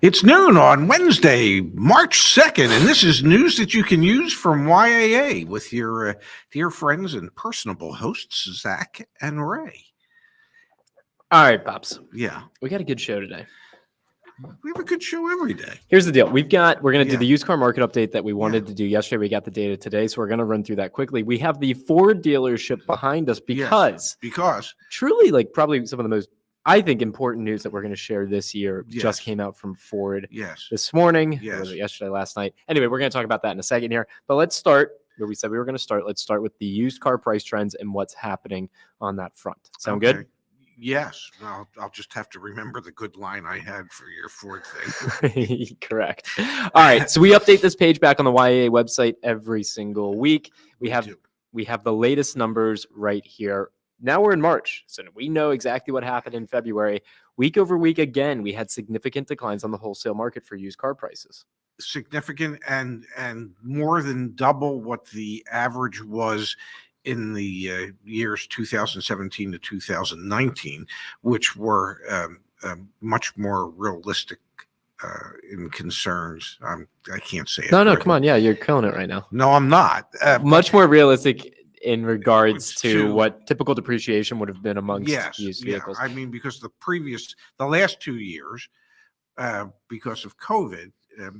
It's noon on Wednesday, March 2nd, and this is news that you can use from YAA with your dear friends and personable hosts, Zach and Ray. All right, Pops. Yeah. We got a good show today. We have a good show every day. Here's the deal. We're going to do Yeah. the used car market update that we wanted to do yesterday. We got the data today, so we're going to run through that quickly. We have the Ford dealership behind us because truly, like, probably some of the most, I think, important news that we're going to share this year just came out from Ford this morning, or was it yesterday, last night? Anyway, we're going to talk about that in a second here. But let's start where we said we were going to start. Let's start with the used car price trends and what's happening on that front. Sound good? Yes. Well, I'll just have to remember the good line I had for your Ford thing. Correct. All right. So we update this page back on the YAA website every single week. We have the latest numbers right here. Now we're in March, so we know exactly what happened in February. Week over week, again, we had significant declines on the wholesale market for used car prices. Significant and more than double what the average was in the years 2017 to 2019, which were much more realistic in concerns. I can't say it. No, come on. Yeah, you're killing it right now. No, I'm not. Much more realistic in regards to what typical depreciation would have been amongst used vehicles. I mean, because the last 2 years, because of COVID,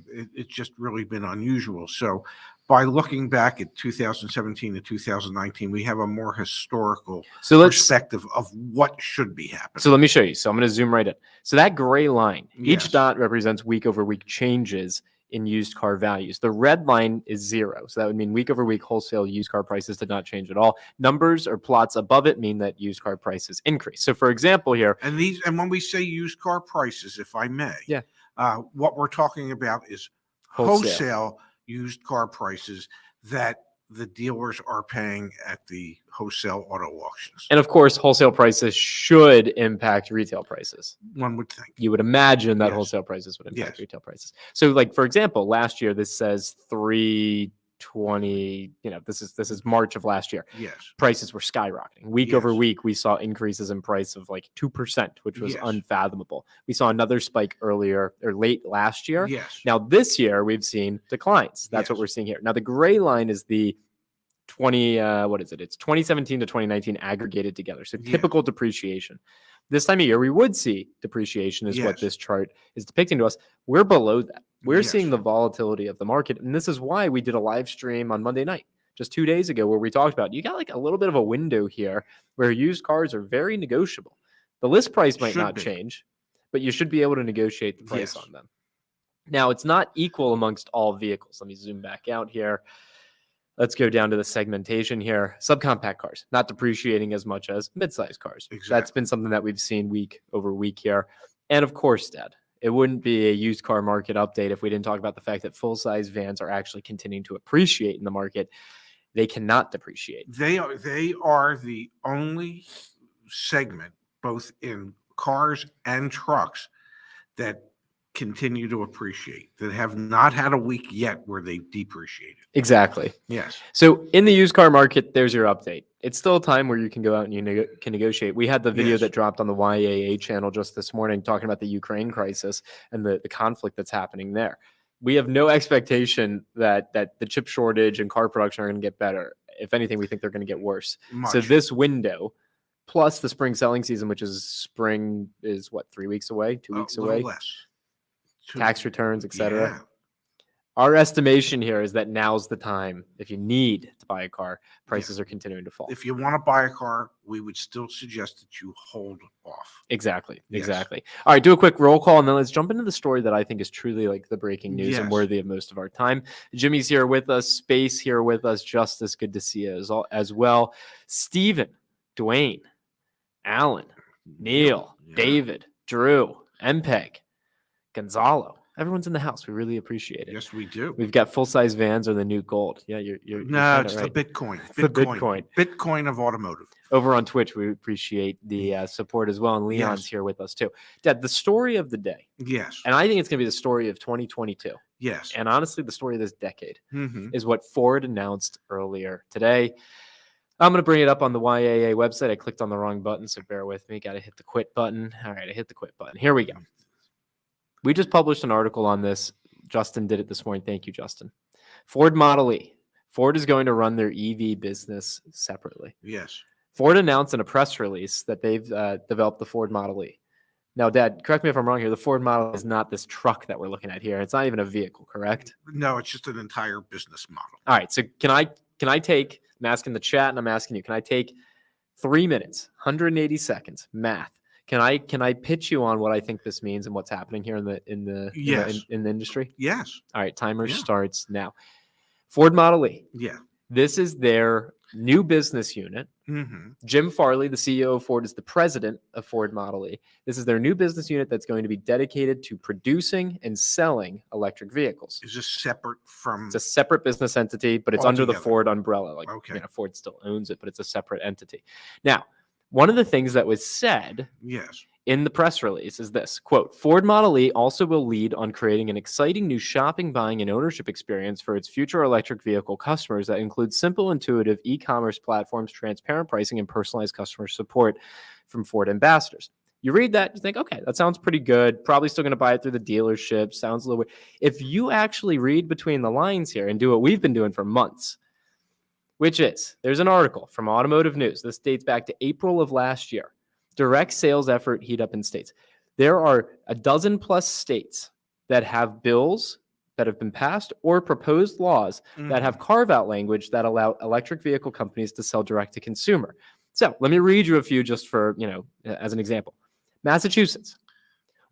it's just really been unusual. So by looking back at 2017 to 2019, we have a more historical perspective of what should be happening. So let me show you. So I'm going to zoom right in. So that gray line, each dot represents week over week changes in used car values. The red line is 0. So that would mean week over week wholesale used car prices did not change at all. Numbers or plots above it mean that used car prices increase. So for example here. And when we say used car prices, if I may, what we're talking about is wholesale used car prices that the dealers are paying at the wholesale auto auctions. And of course, wholesale prices should impact retail prices. One would think. You would imagine that wholesale prices would impact retail prices. So like, for example, last year, this says 320, this is March of last year. Yes. Prices were skyrocketing. Week over week, we saw increases in price of like 2%, which was unfathomable. We saw another spike earlier or late last year. Yes. Now this year, we've seen declines. That's what we're seeing here. Now the gray line is the it's 2017 to 2019 aggregated together. So typical depreciation. This time of year, we would see depreciation is what this chart is depicting to us. We're below that. We're seeing the volatility of the market. And this is why we did a live stream on Monday night, just 2 days ago, where we talked about, you got like a little bit of a window here where used cars are very negotiable. The list price might not change, but you should be able to negotiate the price on them. Now, it's not equal amongst all vehicles. Let me zoom back out here. Let's go down to the segmentation here. Subcompact cars, not depreciating as much as midsize cars. Exactly. That's been something that we've seen week over week here. And of course, Dad, it wouldn't be a used car market update if we didn't talk about the fact that full-size vans are actually continuing to appreciate in the market. They cannot depreciate. They are the only segment, both in cars and trucks, that continue to appreciate, that have not had a week yet where they depreciated. Exactly. Yes. So in the used car market, there's your update. It's still a time where you can go out and you can negotiate. We had the video that dropped on the YAA channel just this morning talking about the Ukraine crisis and the conflict that's happening there. We have no expectation that the chip shortage and car production are going to get better. If anything, we think they're going to get worse. So this window, plus the spring selling season, which is 3 weeks away, 2 weeks away. Less. Tax returns, etc. Our estimation here is that now's the time. If you need to buy a car, prices are continuing to fall. If you want to buy a car, we would still suggest that you hold off. Exactly. All right, do a quick roll call, and then let's jump into the story that I think is truly like the breaking news and worthy of most of our time. Jimmy's here with us. Space here with us. Justice, good to see you as well. Steven, Dwayne, Alan, Neil, David, Drew, MPEG, Gonzalo. Everyone's in the house. We really appreciate it. Yes, we do. We've got full-size vans or the new gold. Yeah, you're it's right. The Bitcoin. The Bitcoin. Bitcoin of automotive. Over on Twitch, we appreciate the support as well. And Leon's here with us too. Dad, the story of the day. Yes. And I think it's going to be the story of 2022. Yes. And honestly, the story of this decade is what Ford announced earlier today. I'm going to bring it up on the YAA website. I clicked on the wrong button, so bear with me. Got to hit the quit button. All right, I hit the quit button. Here we go. We just published an article on this. Justin did it this morning. Thank you, Justin. Ford Model E. Ford is going to run their EV business separately. Yes. Ford announced in a press release that they've developed the Ford Model E. Now, Dad, correct me if I'm wrong here. The Ford Model is not this truck that we're looking at here. It's not even a vehicle, correct? No, it's just an entire business model. All right. So can I take, I'm asking the chat and I'm asking you, can I take 3 minutes, 180 seconds, math? Can I pitch you on what I think this means and what's happening here in the Yes. in the industry? Yes. All right, timer Yeah. starts now. Ford Model E. Yeah. This is their new business unit. Mm-hmm. Jim Farley, the CEO of Ford, is the president of Ford Model E. This is their new business unit that's going to be dedicated to producing and selling electric vehicles. Is this separate from? It's a separate business entity, but it's under the Altogether. Ford umbrella. Like, Okay. Ford still owns it, but it's a separate entity. Now, one of the things that was said Yes. in the press release is this, quote, Ford Model E also will lead on creating an exciting new shopping, buying, and ownership experience for its future electric vehicle customers that includes simple, intuitive e-commerce platforms, transparent pricing, and personalized customer support from Ford ambassadors. You read that, you think, okay, that sounds pretty good. Probably still going to buy it through the dealership. Sounds a little weird. If you actually read between the lines here and do what we've been doing for months, which is, there's an article from Automotive News. This dates back to April of last year. Direct sales effort heat up in states. There are a dozen plus states that have bills that have been passed or proposed laws that have carve-out language that allow electric vehicle companies to sell direct to consumer. So let me read you a few just for, as an example. Massachusetts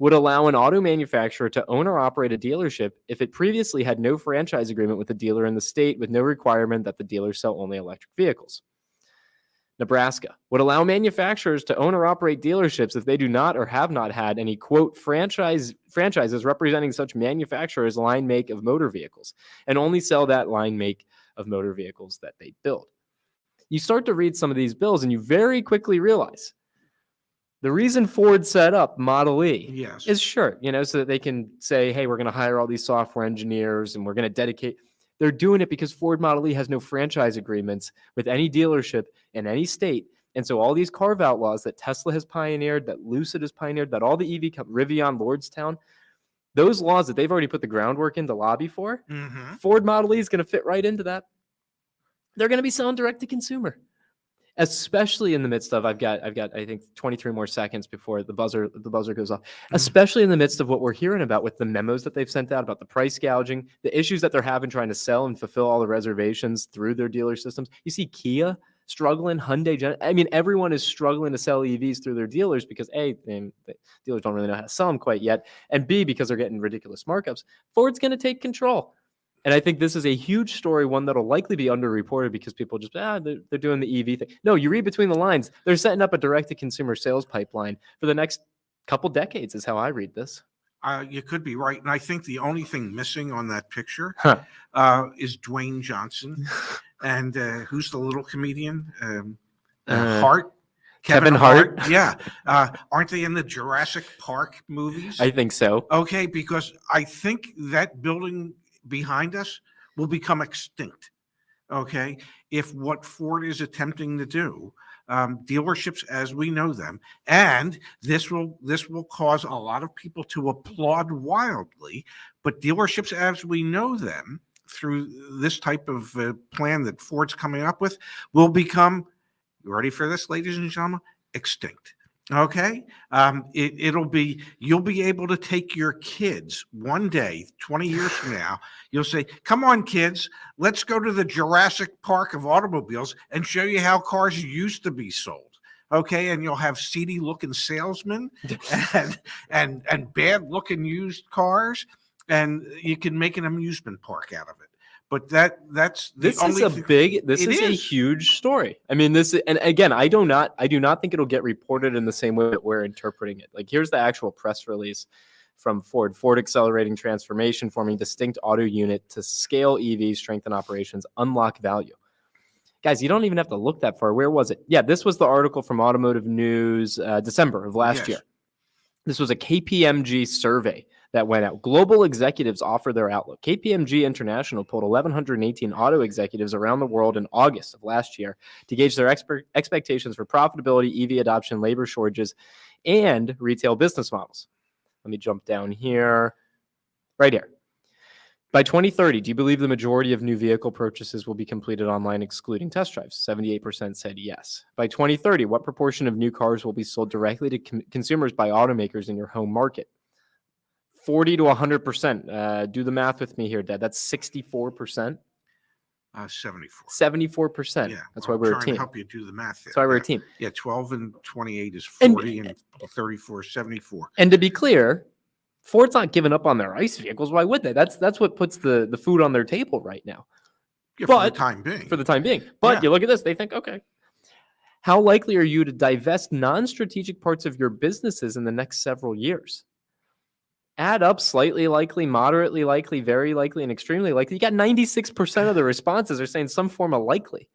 would allow an auto manufacturer to own or operate a dealership if it previously had no franchise agreement with the dealer in the state with no requirement that the dealer sell only electric vehicles. Nebraska would allow manufacturers to own or operate dealerships if they do not or have not had any, quote, franchises representing such manufacturers' line make of motor vehicles and only sell that line make of motor vehicles that they build. You start to read some of these bills and you very quickly realize the reason Ford set up Model E Yes. is so that they can say, hey, we're going to hire all these software engineers and we're going to dedicate. They're doing it because Ford Model E has no franchise agreements with any dealership in any state. And so all these carve-out laws that Tesla has pioneered, that Lucid has pioneered, that all the EV Rivian, Lordstown, those laws that they've already put the groundwork in to lobby for, Ford Model E is going to fit right into that. They're going to be selling direct to consumer. Especially in the midst of, I've got I think 23 more seconds before the buzzer goes off. Especially in the midst of what we're hearing about with the memos that they've sent out about the price gouging, the issues that they're having trying to sell and fulfill all the reservations through their dealer systems. You see Kia struggling, Hyundai, everyone is struggling to sell EVs through their dealers because A, the dealers don't really know how to sell them quite yet, and B, because they're getting ridiculous markups. Ford's going to take control. And I think this is a huge story, one that'll likely be underreported because people just, they're doing the EV thing. No, you read between the lines. They're setting up a direct-to-consumer sales pipeline for the next couple decades is how I read this. You could be right. And I think the only thing missing on that picture is Dwayne Johnson. And who's the little comedian? Hart? Kevin Hart? Yeah. Aren't they in the Jurassic Park movies? I think so. Okay, because I think that building behind us will become extinct. Okay, if what Ford is attempting to do, dealerships as we know them, and this will cause a lot of people to applaud wildly, but dealerships as we know them through this type of plan that Ford's coming up with will become, you ready for this, ladies and gentlemen, extinct. Okay, you'll be able to take your kids one day, 20 years from now. You'll say, "Come on, kids, let's go to the Jurassic Park of automobiles and show you how cars used to be sold." Okay, and you'll have seedy looking salesmen and bad looking used cars, and you can make an amusement park out of it. But that's this is a huge story. And again, I do not think it'll get reported in the same way that we're interpreting it. Like, here's the actual press release from Ford accelerating transformation, forming distinct auto unit to scale EVs, strengthen operations, unlock value. Guys, you don't even have to look that far. Where was it? Yeah, this was the article from Automotive News, December of last year. This was a KPMG survey that went out. Global executives offer their outlook. KPMG International pulled 1,118 auto executives around the world in August of last year to gauge their expectations for profitability, EV adoption, labor shortages, and retail business models. Let me jump down here. Right here. By 2030, do you believe the majority of new vehicle purchases will be completed online, excluding test drives? 78% said yes. By 2030, what proportion of new cars will be sold directly to consumers by automakers in your home market? 40 to 100%. Do the math with me here, Dad. That's 64%. 74. 74%. Yeah, That's well, why we're a trying to team. help you do the math there. That's why we're a Yeah. team. Yeah, 12 and 28 is And- 40, and 34 is 74. And to be clear, Ford's not giving up on their ICE vehicles. Why would they? That's what puts the food on their table right now. Yeah, for the But- time being. For the time being. But Yeah. you look at this, they think, okay, how likely are you to divest non-strategic parts of your businesses in the next several years? Add up slightly likely, moderately likely, very likely, and extremely likely. You got 96% of the responses are saying some form of likely.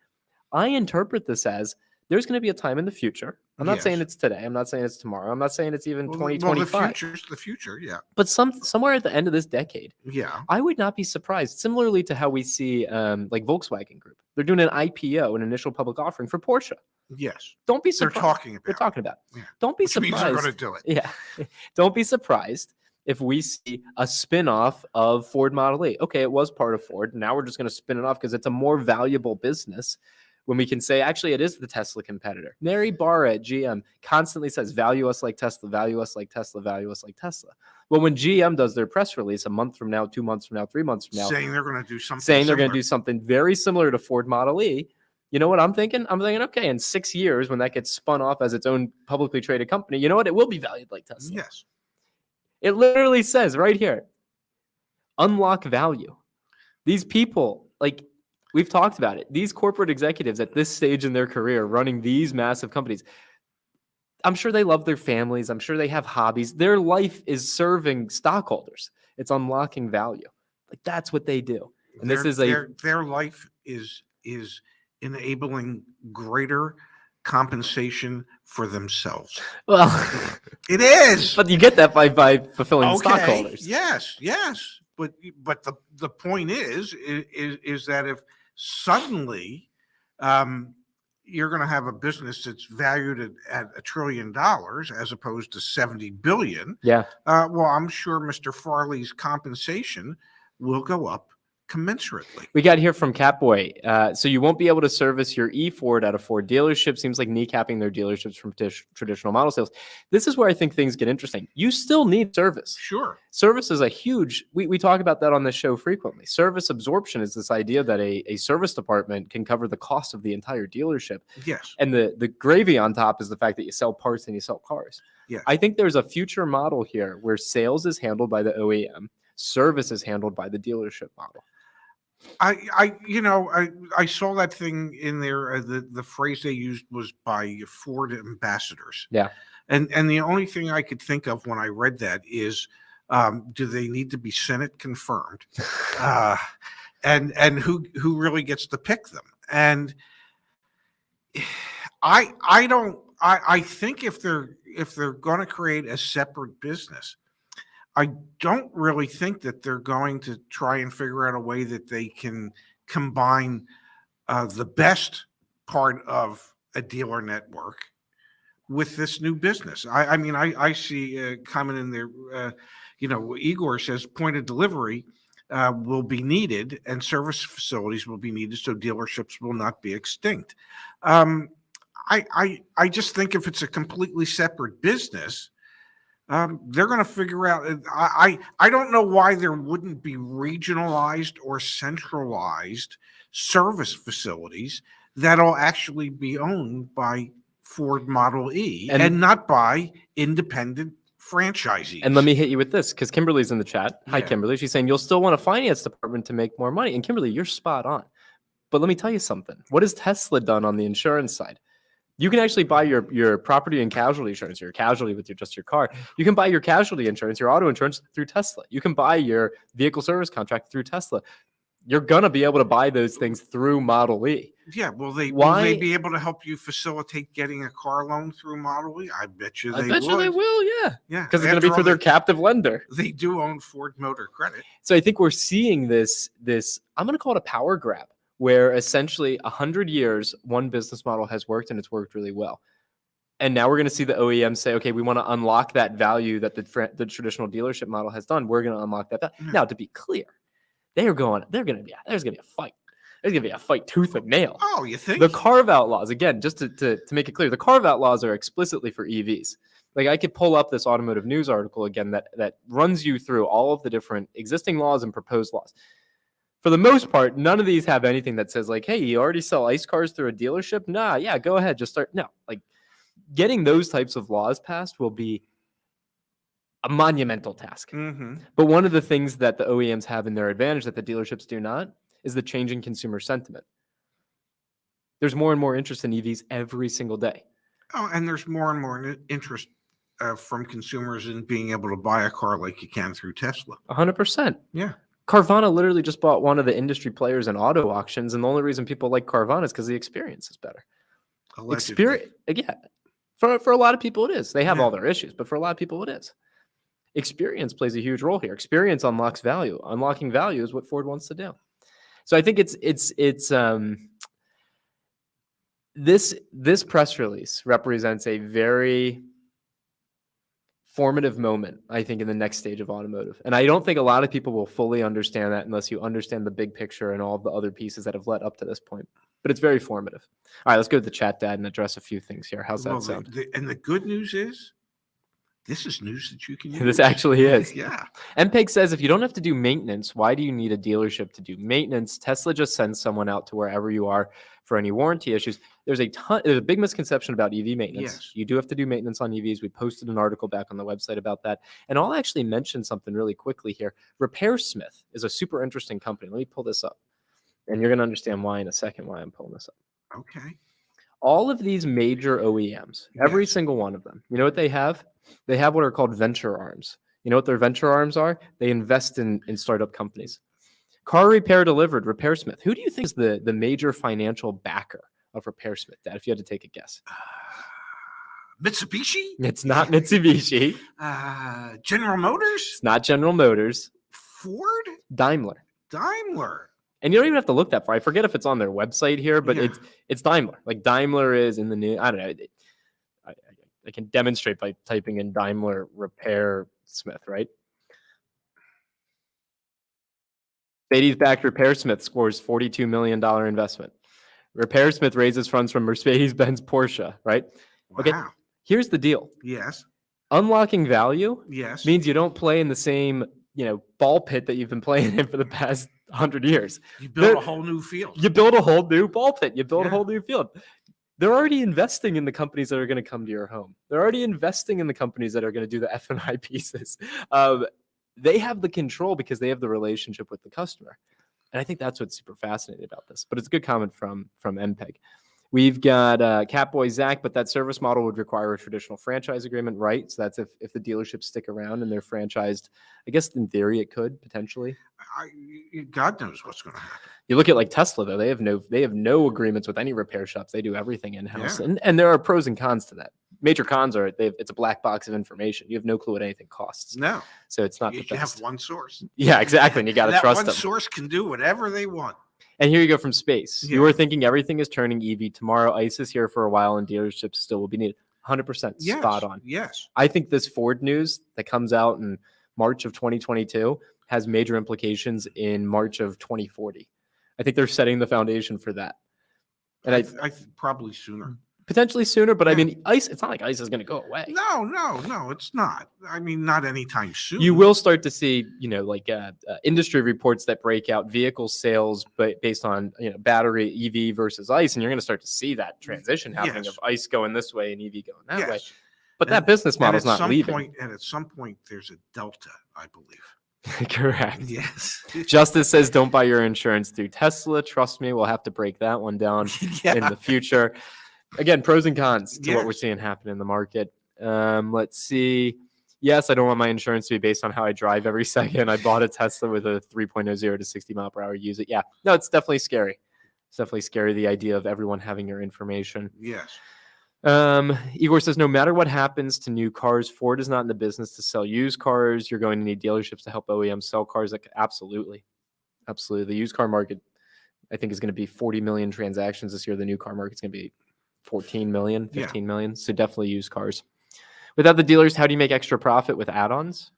I interpret this as there's going to be a time in the future. I'm not saying Yes. it's today. I'm not saying it's tomorrow. I'm not saying it's even Well, 2025. the future's the future, yeah. But somewhere at the end of this decade, Yeah. I would not be surprised. Similarly to how we see like Volkswagen Group, they're doing an IPO, an initial public offering for Porsche. Yes. Don't be They're surprised. talking about They're talking about. Yeah. Don't be Which means they're surprised. going to do it. Yeah. Don't be surprised if we see a spin-off of Ford Model E. Okay, it was part of Ford. Now we're just going to spin it off because it's a more valuable business when we can say, actually, it is the Tesla competitor. Mary Barra at GM constantly says, value us like Tesla, value us like Tesla, value us like Tesla. Well, when GM does their press release a month from now, 2 months from now, 3 months from now, Saying they're going to do something saying they're going to similar. do something very similar to Ford Model E, you know what I'm thinking? I'm thinking, okay, in 6 years, when that gets spun off as its own publicly traded company, you know what? It will be valued like Tesla. Yes. It literally says right here, unlock value. These people, like we've talked about it, these corporate executives at this stage in their career running these massive companies, I'm sure they love their families. I'm sure they have hobbies. Their life is serving stockholders. It's unlocking value. Like that's what they do. And this is their life is enabling greater compensation for themselves. well, It is. but you get that by fulfilling stockholders. Yes. But the point is that if suddenly you're going to have a business that's valued at $1 trillion as opposed to 70 billion, Yeah. well, I'm sure Mr. Farley's compensation will go up commensurately. We got here from Catboy. So you won't be able to service your E-Ford at a Ford dealership. Seems like kneecapping their dealerships from traditional model sales. This is where I think things get interesting. You still need service. Sure. Service is a huge, we talk about that on this show frequently. Service absorption is this idea that a service department can cover the cost of the entire dealership. Yes. And the gravy on top is the fact that you sell parts and you sell cars. Yes. I think there's a future model here where sales is handled by the OEM, service is handled by the dealership model. I saw that thing in there. The phrase they used was by Ford ambassadors. Yeah. And the only thing I could think of when I read that is, do they need to be Senate confirmed? And who really gets to pick them? And I think if they're going to create a separate business, I don't really think that they're going to try and figure out a way that they can combine the best part of a dealer network with this new business. I see a comment in there, Igor says point of delivery will be needed and service facilities will be needed so dealerships will not be extinct. I just think if it's a completely separate business, they're going to figure out. I don't know why there wouldn't be regionalized or centralized service facilities that'll actually be owned by Ford Model E and not by independent franchisees. And let me hit you with this because Kimberly's in the chat. Hi, Yeah. Kimberly. She's saying you'll still want a finance department to make more money. And Kimberly, you're spot on. But let me tell you something. What has Tesla done on the insurance side? You can actually buy your property and casualty insurance, your casualty with just your car. You can buy your casualty insurance, your auto insurance through Tesla. You can buy your vehicle service contract through Tesla. You're going to be able to buy those things through Model E. Yeah, will they be able to help you facilitate getting a car loan through Model E? I bet you they I bet you they will, yeah. Yeah, Because it's going to be for their captive lender. They do own Ford Motor Credit. So I think we're seeing this I'm going to call it a power grab, where essentially 100 years, one business model has worked and it's worked really well. And now we're going to see the OEM say, okay, we want to unlock that value that the traditional dealership model has done. We're going to unlock that value. Yeah. Now, to be clear, there's going to be a fight. There's going to be a fight tooth and nail. Oh, you think? The carve-out laws, again, just to make it clear, the carve-out laws are explicitly for EVs. Like, I could pull up this automotive news article again that runs you through all of the different existing laws and proposed laws. For the most part, none of these have anything that says, like, hey, you already sell ICE cars through a dealership? Nah, yeah, go ahead, just start. No, like, getting those types of laws passed will be a monumental task. Mm-hmm. But one of the things that the OEMs have in their advantage that the dealerships do not is the changing consumer sentiment. There's more and more interest in EVs every single day. Oh, and there's more and more interest from consumers in being able to buy a car like you can through Tesla. 100%. Yeah. Carvana literally just bought one of the industry players in auto auctions, and the only reason people like Carvana is because the experience is better. Experience, yeah. For a lot of people, it is. They have all their issues, but for a lot of people, it is. Experience plays a huge role here. Experience unlocks value. Unlocking value is what Ford wants to do. So I think this press release represents a very formative moment, I think, in the next stage of automotive. And I don't think a lot of people will fully understand that unless you understand the big picture and all of the other pieces that have led up to this point. But it's very formative. All right, let's go to the chat, Dad, and address a few things here. How's that sound? And the good news is, this is news that you can use. This actually is. Yeah. MPEG says, if you don't have to do maintenance, why do you need a dealership to do maintenance? Tesla just sends someone out to wherever you are for any warranty issues. There's a big misconception about EV maintenance. Yes. You do have to do maintenance on EVs. We posted an article back on the website about that. And I'll actually mention something really quickly here. RepairSmith is a super interesting company. Let me pull this up. And you're going to understand why in a second, why I'm pulling this up. Okay. All of these major OEMs, every single one of them, you know what they have? They have what are called venture arms. You know what their venture arms are? They invest in startup companies. Car Repair Delivered, RepairSmith. Who do you think is the major financial backer of RepairSmith, Dad, if you had to take a guess? Mitsubishi? It's not Mitsubishi. General Motors? It's not General Motors. Ford? Daimler. And you don't even have to look that far. I forget if it's on their website here, but it's Daimler. Like, Daimler is in the new, I don't know. I can demonstrate by typing in Daimler RepairSmith, right? Mercedes-backed RepairSmith scores $42 million investment. RepairSmith raises funds from Mercedes-Benz Porsche, right? Wow. Okay, here's the deal. Yes. Unlocking value means you don't play in the same, ball pit that you've been playing in for the past 100 years. You build a whole new field. You build a whole new ball pit. You build a whole new field. They're already investing in the companies that are going to come to your home. They're already investing in the companies that are going to do the F&I pieces. They have the control because they have the relationship with the customer. And I think that's what's super fascinating about this. But it's a good comment from MPEG. We've got Catboy Zach, but that service model would require a traditional franchise agreement, right? So that's if the dealerships stick around and they're franchised. I guess in theory it could potentially. God knows what's going to happen. You look at like Tesla though; they have no agreements with any repair shops. They do everything in house, and there are pros and cons to that. Major cons are it's a black box of information. You have no clue what anything costs. No, so it's not. You have one source. Yeah, exactly, and you got to trust them. One source can do whatever they want. And here you go from space. You were thinking everything is turning EV tomorrow. ICE is here for a while, and dealerships still will be needed. 100% spot on. Yes. I think this Ford news that comes out in March of 2022 has major implications in March of 2040. I think they're setting the foundation for that. And I probably sooner. Potentially sooner, but I mean, ICE, it's not like ICE is going to go away. No, it's not. I mean, not anytime soon. You will start to see, industry reports that break out vehicle sales based on, battery EV versus ICE, and you're going to start to see that transition happening of ICE going this way and EV going that way. But that business model is not leaving. And at some point, there's a delta, I believe. Correct. Yes. Justice says, don't buy your insurance through Tesla. Trust me, we'll have to break that one down in the future. Again, pros and cons to what we're seeing happen in the market. Let's see. Yes, I don't want my insurance to be based on how I drive every second. I bought a Tesla with a 3.0 to 60 mile per hour use it. Yeah, no, it's definitely scary. It's definitely scary, the idea of everyone having your information. Yes. Igor says, no matter what happens to new cars, Ford is not in the business to sell used cars. You're going to need dealerships to help OEMs sell cars. Like, absolutely. The used car market, I think, is going to be 40 million transactions this year. The new car market is going to be 14 million, Yeah. 15 million. So definitely used cars. Without the dealers, how do you make extra profit with add-ons?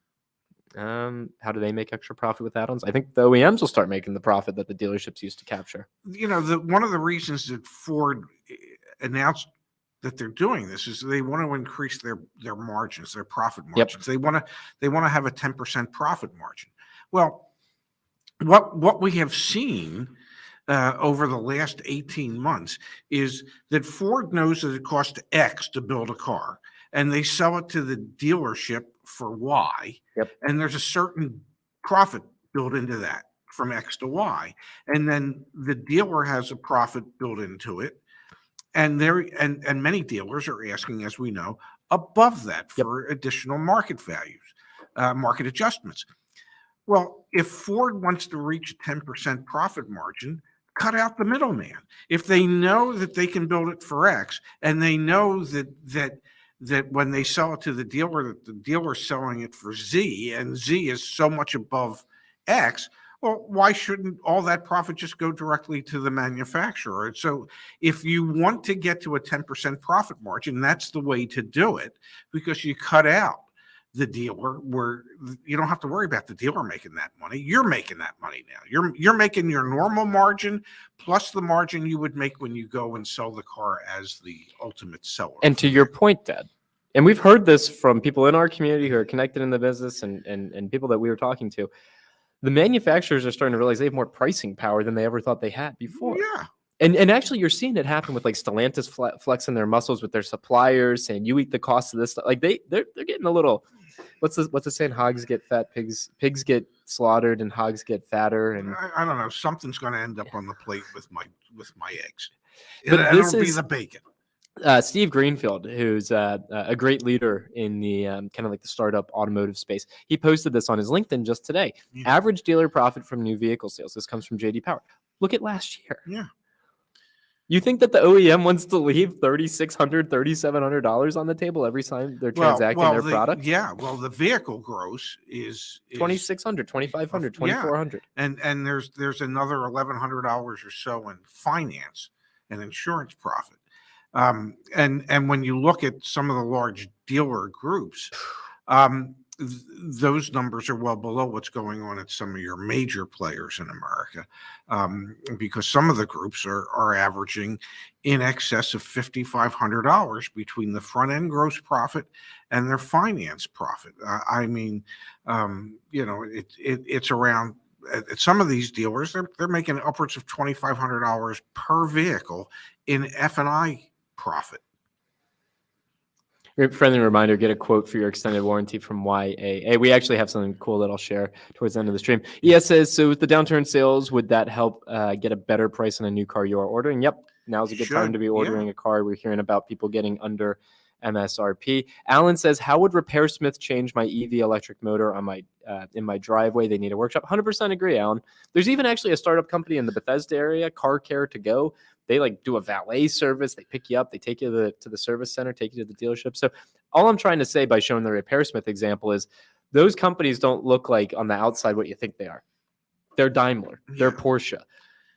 How do they make extra profit with add-ons? I think the OEMs will start making the profit that the dealerships used to capture. One of the reasons that Ford announced that they're doing this is they want to increase their margins, their profit margins. They want to have a 10% profit margin. Well, what we have seen over the last 18 months is that Ford knows that it costs X to build a car, and they sell it to the dealership for Y, and there's a certain profit built into that from X to Y, and then the dealer has a profit built into it, and many dealers are asking, as we know, above that for additional market values, market adjustments. Well, if Ford wants to reach a 10% profit margin, cut out the middleman. If they know that they can build it for X, and they know that when they sell it to the dealer, that the dealer's selling it for Z, and Z is so much above X, well, why shouldn't all that profit just go directly to the manufacturer? So if you want to get to a 10% profit margin, that's the way to do it, because you cut out the dealer, where you don't have to worry about the dealer making that money. You're making that money now. You're making your normal margin plus the margin you would make when you go and sell the car as the ultimate seller. And to your point, Dad, and we've heard this from people in our community who are connected in the business and people that we were talking to, the manufacturers are starting to realize they have more pricing power than they ever thought they had before. Yeah. And actually, you're seeing it happen with like Stellantis flexing their muscles with their suppliers, saying you eat the cost of this stuff. Like they're getting a little. What's the saying? Hogs get fat, pigs get slaughtered, and hogs get fatter. And I don't know. Something's going to end up on the plate with my eggs. But it'll be the bacon. Steve Greenfield, who's a great leader in the kind of like the startup automotive space, he posted this on his LinkedIn just today. Yeah. Average dealer profit from new vehicle sales. This comes from JD Power. Look at last year. Yeah. You think that the OEM wants to leave $3,600, $3,700 on the table every time they're transacting their product? Yeah. Well, the vehicle gross is $2,600, $2,500, $2,400. And there's another $1,100 or so in finance and insurance profit. And when you look at some of the large dealer groups, those numbers are well below what's going on at some of your major players in America, because some of the groups are averaging in excess of $5,500 between the front end gross profit and their finance profit. It's around. At some of these dealers, they're making upwards of $2,500 per vehicle in F&I profit. Friendly reminder, get a quote for your extended warranty from YAA. We actually have something cool that I'll share towards the end of the stream. ES says, so with the downturn sales, would that help get a better price on a new car you are ordering? Yep. Now's a good time to be ordering a car. We're hearing about people getting under MSRP. Alan says, how would RepairSmith change my EV electric motor on my in my driveway? They need a workshop. 100% agree, Alan. There's even actually a startup company in the Bethesda area, Car Care to Go. They like do a valet service. They pick you up. They take you to the service center, take you to the dealership. So all I'm trying to say by showing the RepairSmith example is those companies don't look like on the outside what you think they are. They're Daimler. They're Porsche.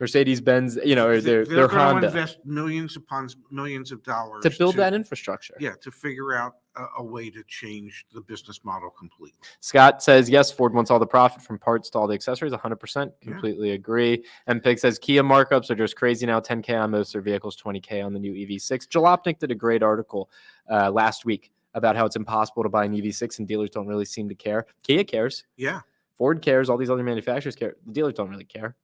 Mercedes-Benz, or they're going Honda. to invest millions upon millions of dollars to build that infrastructure. Yeah, to figure out a way to change the business model completely. Scott says, yes, Ford wants all the profit from parts to all the accessories. 100%. Completely agree. MPIG says, Kia markups are just crazy now. 10K on most of their vehicles, 20K on the new EV6. Jalopnik did a great article last week about how it's impossible to buy an EV6 and dealers don't really seem to care. Kia cares. Yeah. Ford cares. All these other manufacturers care. The dealers don't really care.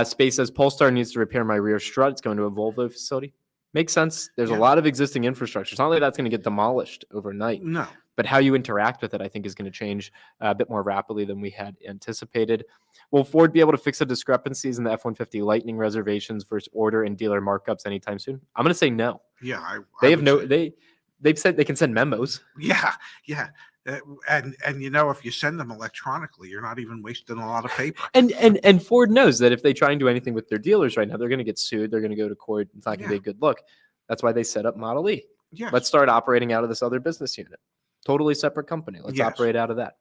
Space says Polestar needs to repair my rear strut. It's going to a Volvo facility. Makes sense. There's a lot of existing infrastructure. It's not like that's going to get demolished overnight. No. But how you interact with it, I think, is going to change a bit more rapidly than we had anticipated. Will Ford be able to fix the discrepancies in the F-150 Lightning reservations versus order and dealer markups anytime soon? I'm going to say no. Yeah, They've said they can send memos. Yeah. And if you send them electronically, you're not even wasting a lot of paper. And Ford knows that if they try and do anything with their dealers right now, they're going to get sued. They're going to go to court. It's not going to be a good look. That's why they set up Model E. Yes. Let's start operating out of this other business unit. Totally separate company. Let's operate out of that.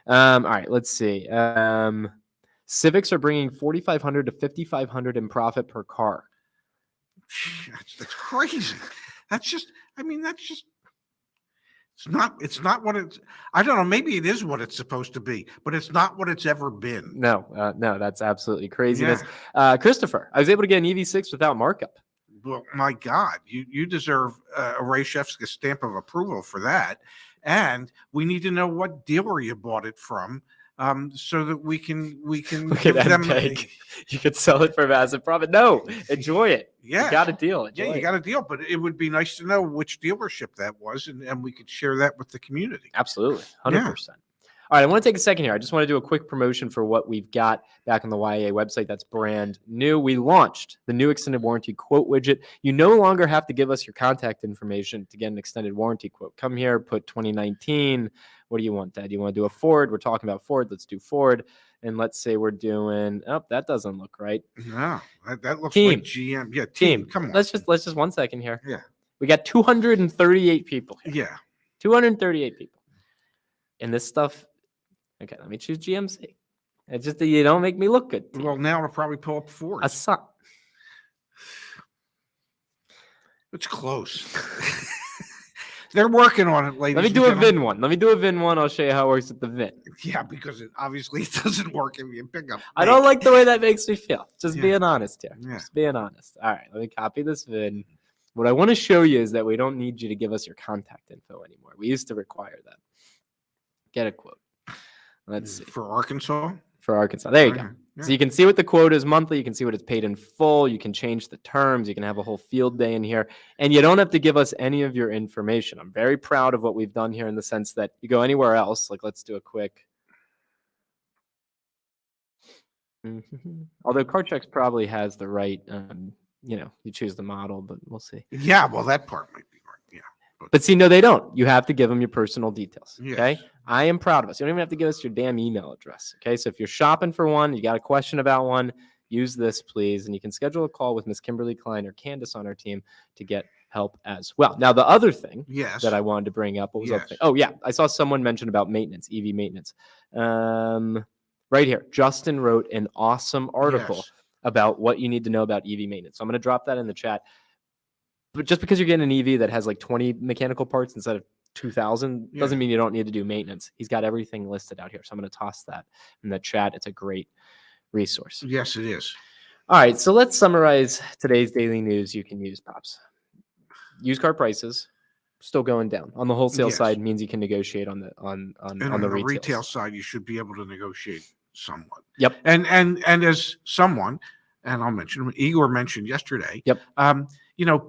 All right, let's see. Civics are bringing $4,500 to $5,500 in profit per car. That's crazy. That's just, I mean, that's just, it's not what it's, I don't know, maybe it is what it's supposed to be, but it's not what it's ever been. No, that's absolutely craziness. Yeah. Christopher, I was able to get an EV6 without markup. Well, my God, you deserve a Ray Shefsky stamp of approval for that. And we need to know what dealer you bought it from, so that we can Look give at them. MPEG. You could sell it for massive profit. No, enjoy it. Yeah. You got a deal. Enjoy Yeah, you it. got a deal, but it would be nice to know which dealership that was, and we could share that with the community. Absolutely, 100%. All right, I want to take a second here. I just want to do a quick promotion for what we've got back on the YA website that's brand new. We launched the new extended warranty quote widget. You no longer have to give us your contact information to get an extended warranty quote. Come here, put 2019. What do you want, Dad? Do you want to do a Ford? We're talking about Ford. Let's do Ford. And let's say we're doing, oh, that doesn't look right. No, that looks Team. like GM. Yeah, Team. Come on. Let's just 1 second here. Yeah. We got 238 people here. Yeah. 238 people. And this stuff, okay, let me choose GMC. It's just that you don't make me look good. Well, now it'll probably pull up Ford. It's close. They're working on it, ladies. Let me do a VIN one. Let me do a VIN one. I'll show you how it works with the VIN. Yeah, because obviously it doesn't work if you pick up. I don't like the way that makes me feel. Just Yeah. being honest here. Yeah. Just being honest. All right, let me copy this VIN. What I want to show you is that we don't need you to give us your contact info anymore. We used to require that. Get a quote. Let's see. For Arkansas? For Arkansas. There you go. Yeah. So you can see what the quote is monthly. You can see what it's paid in full. You can change the terms. You can have a whole field day in here. And you don't have to give us any of your information. I'm very proud of what we've done here in the sense that you go anywhere else. Like, let's do a quick. Although CarCheck's probably has the right, you choose the model, but we'll see. Yeah, well, that part might be right. Yeah. But see, no, they don't. You have to give them your personal details. Yes. Okay. I am proud of us. You don't even have to give us your damn email address. Okay. So if you're shopping for one, you got a question about one, use this, please. And you can schedule a call with Miss Kimberly Klein or Candace on our team to get help as well. Now, the other thing that I wanted to bring up, what was the other thing? Oh, yeah. I saw someone mention about maintenance, EV maintenance. Right here, Justin wrote an awesome article about what you need to know about EV maintenance. So I'm going to drop that in the chat. But just because you're getting an EV that has like 20 mechanical parts instead of 2,000 doesn't mean you don't need to do maintenance. He's got everything listed out here. So I'm going to toss that in the chat. It's a great resource. Yes, it is. All right. So let's summarize today's daily news you can use, Pops. Used car prices still going down. On the wholesale side means you can negotiate on the retail side, you should be able to negotiate somewhat. Yep. And as someone, and I'll mention him, Igor mentioned yesterday. Yep.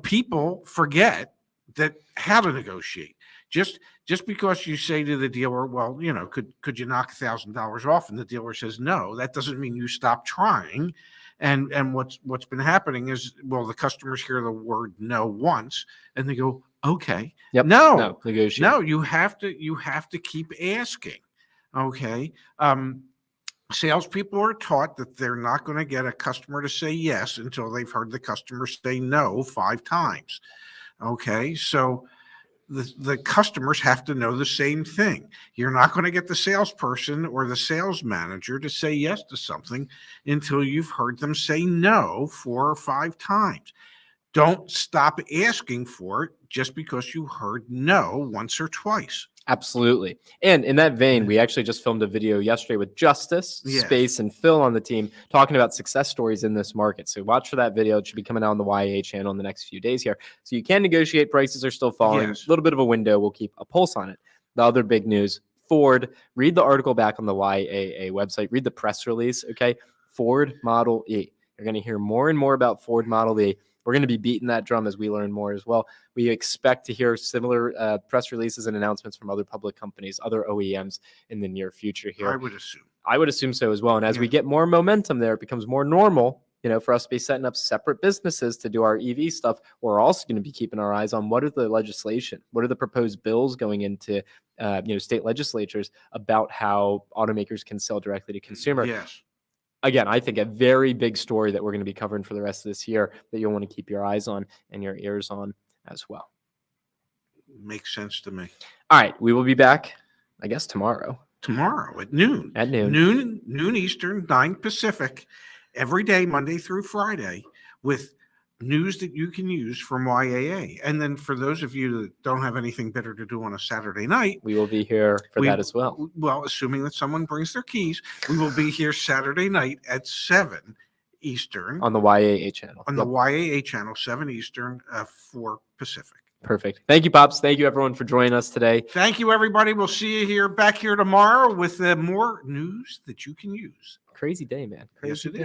People forget that how to negotiate. Just because you say to the dealer, well, could you knock $1,000 off, and the dealer says no, that doesn't mean you stop trying. And what's been happening is, well, the customers hear the word no once and they go, okay, no, negotiate. No, you have to keep asking. Okay. Salespeople are taught that they're not going to get a customer to say yes until they've heard the customer say no 5 times. Okay. So the customers have to know the same thing. You're not going to get the salesperson or the sales manager to say yes to something until you've heard them say no 4 or 5 times. Don't stop asking for it just because you heard no once or twice. Absolutely. And in that vein, we actually just filmed a video yesterday with Justice, Space, and Phil on the team talking about success stories in this market. So watch for that video. It should be coming out on the YA channel in the next few days here. So you can negotiate. Prices are still falling. A little bit of a window. We'll keep a pulse on it. The other big news, Ford. Read the article back on the YAA website. Read the press release, okay? Ford Model E. You're going to hear more and more about Ford Model E. We're going to be beating that drum as we learn more as well. We expect to hear similar press releases and announcements from other public companies, other OEMs in the near future here. I would assume so as well. And as we get more momentum there, it becomes more normal, for us to be setting up separate businesses to do our EV stuff. We're also going to be keeping our eyes on what are the legislation, what are the proposed bills going into state legislatures about how automakers can sell directly to consumer. Yes. Again, I think a very big story that we're going to be covering for the rest of this year that you'll want to keep your eyes on and your ears on as well. Makes sense to me. All right. We will be back, I guess, tomorrow. Tomorrow at noon. At noon. Noon Eastern, 9 Pacific, every day, Monday through Friday, with news that you can use from YAA. And then for those of you that don't have anything better to do on a Saturday night, We will be here for that as well. Well, assuming that someone brings their keys, we will be here Saturday night at 7 Eastern On the YAA channel. on the YAA channel, 7 Eastern, 4 Pacific. Perfect. Thank you, Pops. Thank you, everyone, for joining us today. Thank you, everybody. We'll see you back here tomorrow with more news that you can use. Crazy day, man. Crazy Yes, it day. is.